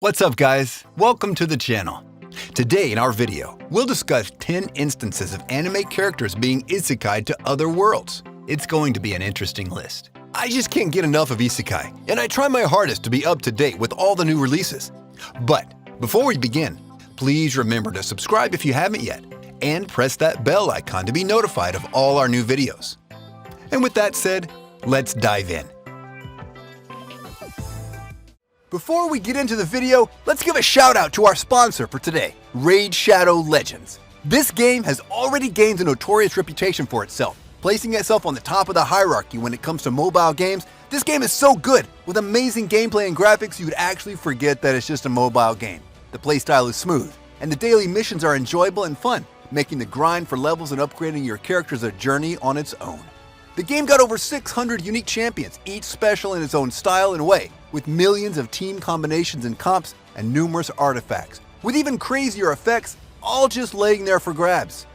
What's up, guys? Welcome to the channel. Today in our video, we'll discuss 10 instances of anime characters being isekai to other worlds. It's going to be an interesting list. I just can't get enough of isekai, and I try my hardest to be up to date with all the new releases. But before we begin, please remember to subscribe if you haven't yet, and press that bell icon to be notified of all our new videos. And with that said, let's dive in. Before we get into the video, let's give a shout out to our sponsor for today, Raid Shadow Legends. This game has already gained a notorious reputation for itself, placing itself on the top of the hierarchy when it comes to mobile games. This game is so good, with amazing gameplay and graphics you'd actually forget that it's just a mobile game. The playstyle is smooth, and the daily missions are enjoyable and fun, making the grind for levels and upgrading your characters a journey on its own. The game got over 600 unique champions, each special in its own style and way, with millions of team combinations and comps and numerous artifacts, with even crazier effects, all just laying there for grabs.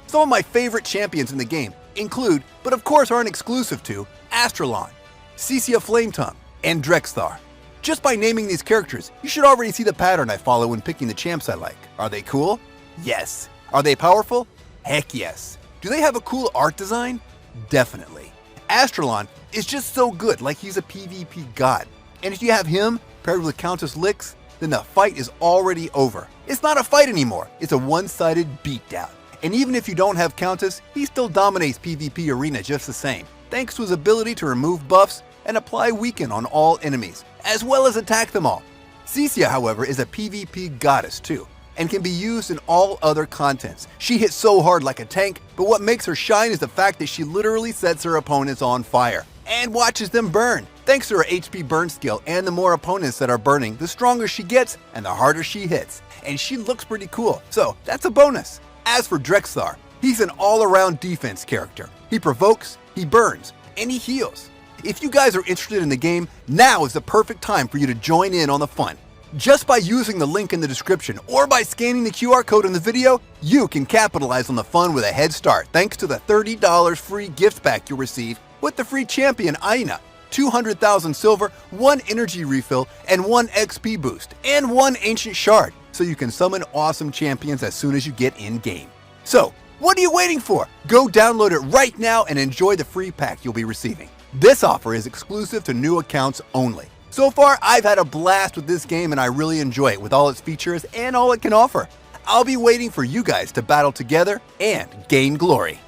Some of my favorite champions in the game include, but of course aren't exclusive to, Astralon, Cecia Flametongue, and Drexthar. Just by naming these characters, you should already see the pattern I follow when picking the champs I like. Are they cool? Yes. Are they powerful? Heck yes. Do they have a cool art design? Definitely. Astralon is just so good, like he's a PvP god. And if you have him paired with Countess Lix, then the fight is already over. It's not a fight anymore, it's a one-sided beatdown. And even if you don't have Countess, he still dominates PvP arena just the same, thanks to his ability to remove buffs and apply weaken on all enemies, as well as attack them all. Cecia, however, is a PvP goddess too, and can be used in all other contents. She hits so hard like a tank, but what makes her shine is the fact that she literally sets her opponents on fire and watches them burn. Thanks to her HP burn skill, and the more opponents that are burning, the stronger she gets and the harder she hits. And she looks pretty cool, so that's a bonus. As for Drexthar, he's an all-around defense character. He provokes, he burns, and he heals. If you guys are interested in the game, now is the perfect time for you to join in on the fun. Just by using the link in the description or by scanning the QR code in the video, you can capitalize on the fun with a head start thanks to the $30 free gift pack you'll receive with the free champion Aina, 200,000 silver, 1 energy refill, and 1 XP boost, and 1 ancient shard, so you can summon awesome champions as soon as you get in-game. So, what are you waiting for? Go download it right now and enjoy the free pack you'll be receiving. This offer is exclusive to new accounts only. So far, I've had a blast with this game and I really enjoy it with all its features and all it can offer. I'll be waiting for you guys to battle together and gain glory.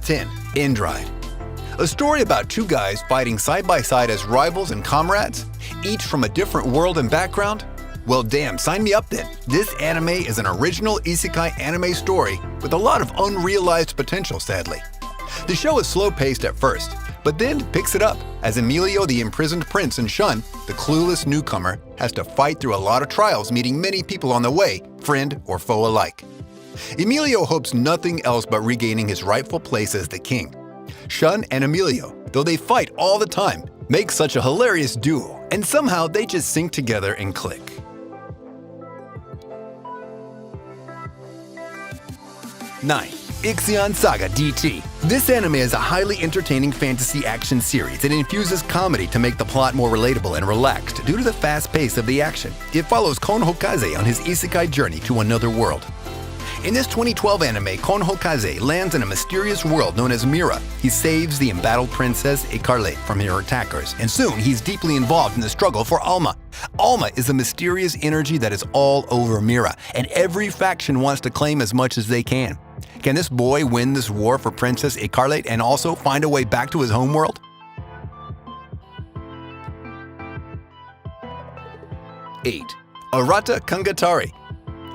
10. Endride. A story about two guys fighting side by side as rivals and comrades, each from a different world and background? Well damn, sign me up then. This anime is an original isekai anime story with a lot of unrealized potential, sadly. The show is slow-paced at first, but then picks it up as Emilio, the imprisoned prince, and Shun, the clueless newcomer, has to fight through a lot of trials, meeting many people on the way, friend or foe alike. Emilio hopes nothing else but regaining his rightful place as the king. Shun and Emilio, though they fight all the time, make such a hilarious duo, and somehow they just sync together and click. 9. Ixion Saga DT. This anime is a highly entertaining fantasy action series. It infuses comedy to make the plot more relatable and relaxed due to the fast pace of the action. It follows Kon Hokaze on his isekai journey to another world. In this 2012 anime, Kon Hokaze lands in a mysterious world known as Mira. He saves the embattled princess Icarlate from her attackers, and soon he's deeply involved in the struggle for Alma. Alma is a mysterious energy that is all over Mira, and every faction wants to claim as much as they can. Can this boy win this war for Princess Icarlate and also find a way back to his homeworld? 8. Arata Kangatari.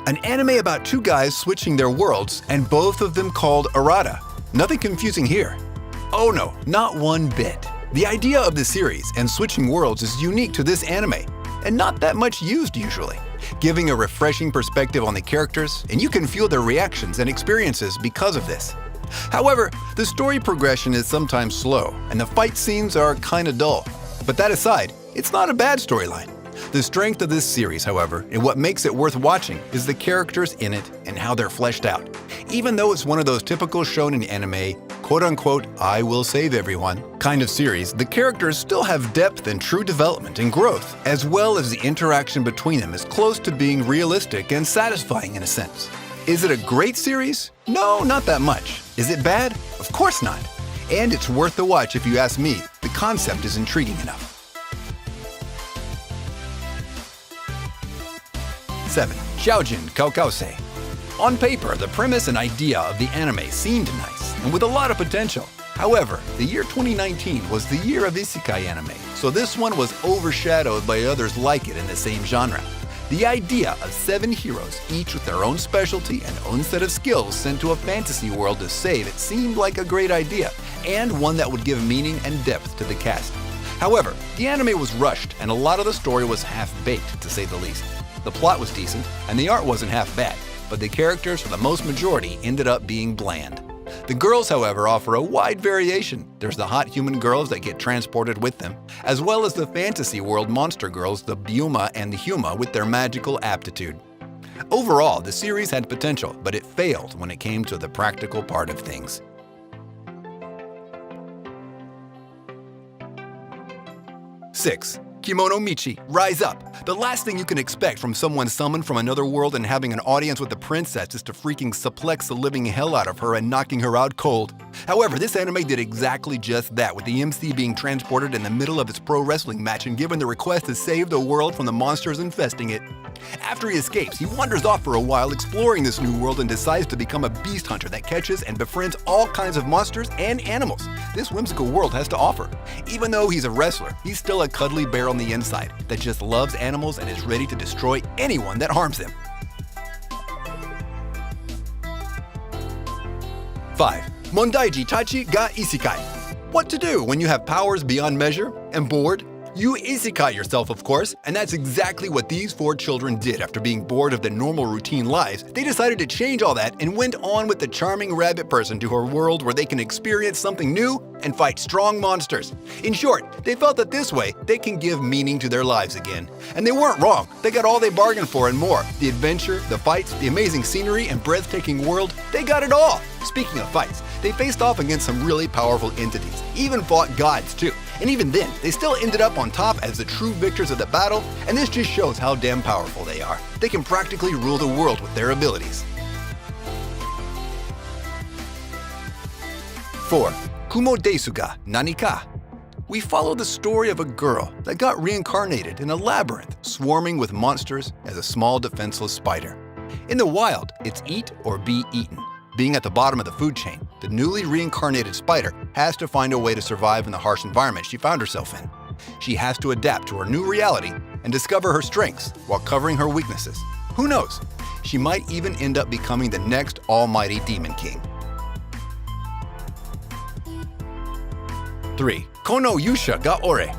An anime about two guys switching their worlds and both of them called Arata. Nothing confusing here. Oh no, not one bit. The idea of the series and switching worlds is unique to this anime and not that much used usually, giving a refreshing perspective on the characters, and you can feel their reactions and experiences because of this. However, the story progression is sometimes slow and the fight scenes are kinda dull. But that aside, it's not a bad storyline. The strength of this series, however, and what makes it worth watching is the characters in it and how they're fleshed out. Even though it's one of those typical shonen anime, quote-unquote "I will save everyone" kind of series, the characters still have depth and true development and growth, as well as the interaction between them is close to being realistic and satisfying in a sense. Is it a great series? No, not that much. Is it bad? Of course not. And it's worth the watch if you ask me. The concept is intriguing enough. 7. Xiaojin Kaokaose. On paper, the premise and idea of the anime seemed nice and with a lot of potential. However, the year 2019 was the year of Isekai anime, so this one was overshadowed by others like it in the same genre. The idea of 7 heroes, each with their own specialty and own set of skills, sent to a fantasy world to save it seemed like a great idea, and one that would give meaning and depth to the cast. However, the anime was rushed, and a lot of the story was half-baked, to say the least. The plot was decent, and the art wasn't half bad, but the characters, for the most majority, ended up being bland. The girls, however, offer a wide variation. There's the hot human girls that get transported with them, as well as the fantasy world monster girls, the Byuma and the Huma, with their magical aptitude. Overall, the series had potential, but it failed when it came to the practical part of things. 6. Kimono Michi, Rise Up. The last thing you can expect from someone summoned from another world and having an audience with the princess is to freaking suplex the living hell out of her and knocking her out cold. However, this anime did exactly just that, with the MC being transported in the middle of its pro wrestling match and given the request to save the world from the monsters infesting it. After he escapes, he wanders off for a while exploring this new world and decides to become a beast hunter that catches and befriends all kinds of monsters and animals this whimsical world has to offer. Even though he's a wrestler, he's still a cuddly bear on the inside that just loves animals and is ready to destroy anyone that harms them. 5. Mondaiji Tachi ga Isekai. What to do when you have powers beyond measure and bored? You isekai yourself, of course, and that's exactly what these 4 children did. After being bored of their normal routine lives, they decided to change all that and went on with the charming rabbit person to her world where they can experience something new and fight strong monsters. In short, they felt that this way they can give meaning to their lives again. And they weren't wrong. They got all they bargained for and more. The adventure, the fights, the amazing scenery, and breathtaking world, they got it all. Speaking of fights, they faced off against some really powerful entities, even fought gods too. And even then, they still ended up on top as the true victors of the battle, and this just shows how damn powerful they are. They can practically rule the world with their abilities. 4. Kumo desu ga nani ka? We follow the story of a girl that got reincarnated in a labyrinth swarming with monsters as a small defenseless spider. In the wild, it's eat or be eaten. Being at the bottom of the food chain, the newly reincarnated spider has to find a way to survive in the harsh environment she found herself in. She has to adapt to her new reality and discover her strengths while covering her weaknesses. Who knows? She might even end up becoming the next almighty demon king. 3. Kono Yusha ga Ore.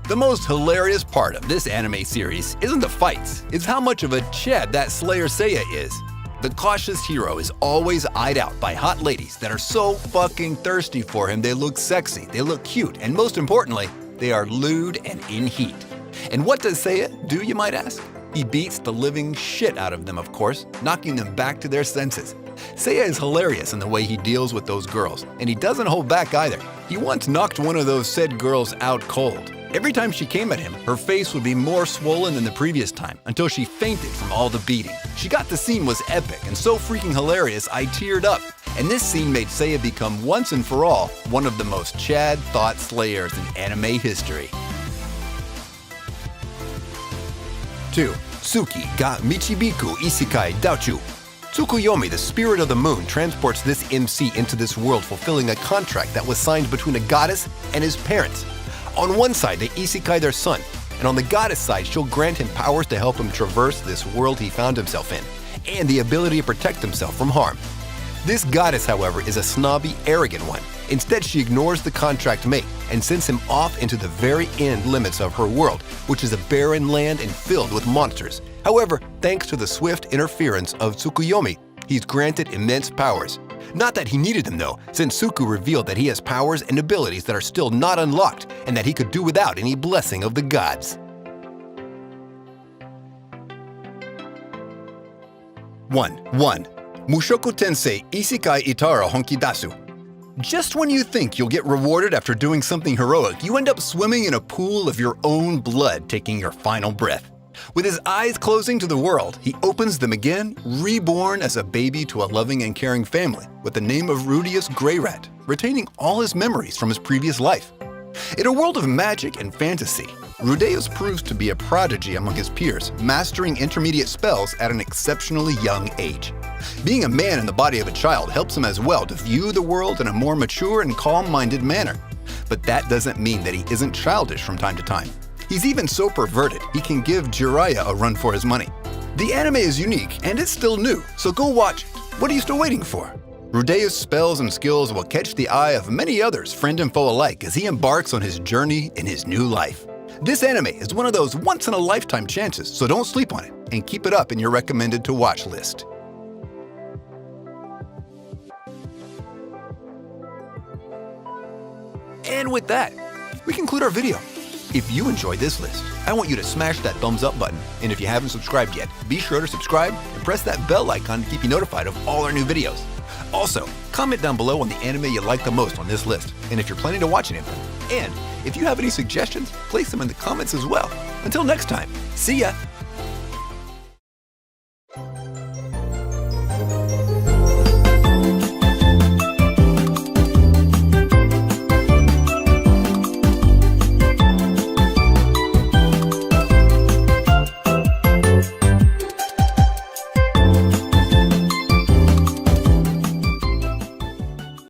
The most hilarious part of this anime series isn't the fights, it's how much of a Chad that Slayer Seiya is. The cautious hero is always eyed out by hot ladies that are so fucking thirsty for him. They look sexy, they look cute, and most importantly, they are lewd and in heat. And what does Seiya do, you might ask? He beats the living shit out of them, of course, knocking them back to their senses. Seiya is hilarious in the way he deals with those girls, and he doesn't hold back either. He once knocked one of those said girls out cold. Every time she came at him, her face would be more swollen than the previous time, until she fainted from all the beating. She got the scene was epic and so freaking hilarious I teared up. And this scene made Seiya become once and for all one of the most Chad thought slayers in anime history. 2. Tsuki ga Michibiku Isekai Daochu. Tsukuyomi, the spirit of the moon, transports this MC into this world fulfilling a contract that was signed between a goddess and his parents. On one side, they isekai their son, and on the goddess side, she'll grant him powers to help him traverse this world he found himself in, and the ability to protect himself from harm. This goddess, however, is a snobby, arrogant one. Instead, she ignores the contract mate and sends him off into the very end limits of her world, which is a barren land and filled with monsters. However, thanks to the swift interference of Tsukuyomi, he's granted immense powers. Not that he needed them though, since Suku revealed that he has powers and abilities that are still not unlocked and that he could do without any blessing of the gods. 1. Mushoku Tensei Isekai Itara Honki Dasu. Just when you think you'll get rewarded after doing something heroic, you end up swimming in a pool of your own blood, taking your final breath. With his eyes closing to the world, he opens them again, reborn as a baby to a loving and caring family, with the name of Rudius Greyrat, retaining all his memories from his previous life. In a world of magic and fantasy, Rudeus proves to be a prodigy among his peers, mastering intermediate spells at an exceptionally young age. Being a man in the body of a child helps him as well to view the world in a more mature and calm-minded manner. But that doesn't mean that he isn't childish from time to time. He's even so perverted, he can give Jiraiya a run for his money. The anime is unique, and it's still new, so go watch it. What are you still waiting for? Rudeus' spells and skills will catch the eye of many others, friend and foe alike, as he embarks on his journey in his new life. This anime is one of those once-in-a-lifetime chances, so don't sleep on it, and keep it up in your recommended to watch list. And with that, we conclude our video. If you enjoyed this list, I want you to smash that thumbs up button, and if you haven't subscribed yet, be sure to subscribe and press that bell icon to keep you notified of all our new videos. Also, comment down below on the anime you like the most on this list, and if you're planning to watch any of them. And if you have any suggestions, place them in the comments as well. Until next time, see ya!